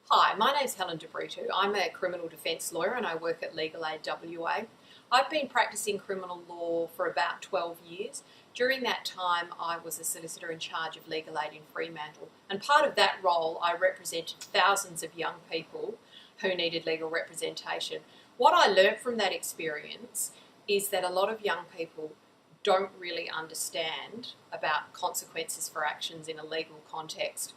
Hi, my name's Helen de Brito. I'm a criminal defence lawyer and I work at Legal Aid WA. I've been practising criminal law for about 12 years. During that time, I was a solicitor in charge of legal aid in Fremantle, and part of that role, I represented thousands of young people who needed legal representation. What I learnt from that experience is that a lot of young people don't really understand about consequences for actions in a legal context.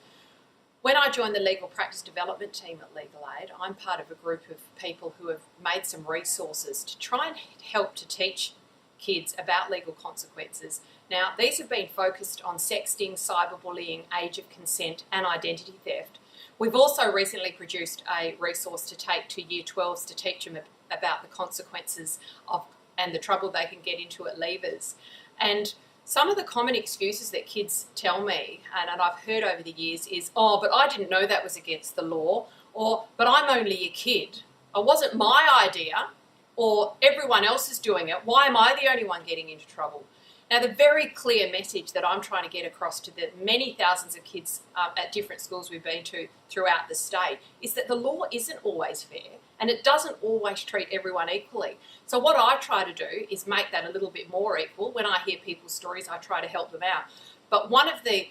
When I joined the legal practice development team at Legal Aid, I'm part of a group of people who have made some resources to try and help to teach kids about legal consequences. Now, these have been focused on sexting, cyberbullying, age of consent and identity theft. We've also recently produced a resource to take to Year 12s to teach them about the consequences of and the trouble they can get into at leavers. And some of the common excuses that kids tell me, and I've heard over the years, is, oh, but I didn't know that was against the law, or, but I'm only a kid. It wasn't my idea, or everyone else is doing it. Why am I the only one getting into trouble? Now, the very clear message that I'm trying to get across to the many thousands of kids at different schools we've been to throughout the state is that the law isn't always fair and it doesn't always treat everyone equally. So what I try to do is make that a little bit more equal. When I hear people's stories, I try to help them out. But one of the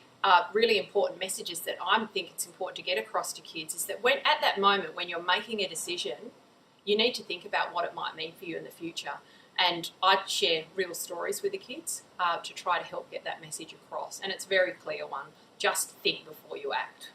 really important messages that I think it's important to get across to kids is that when at that moment when you're making a decision, you need to think about what it might mean for you in the future. And I share real stories with the kids to try to help get that message across. And it's a very clear one. Just think before you act.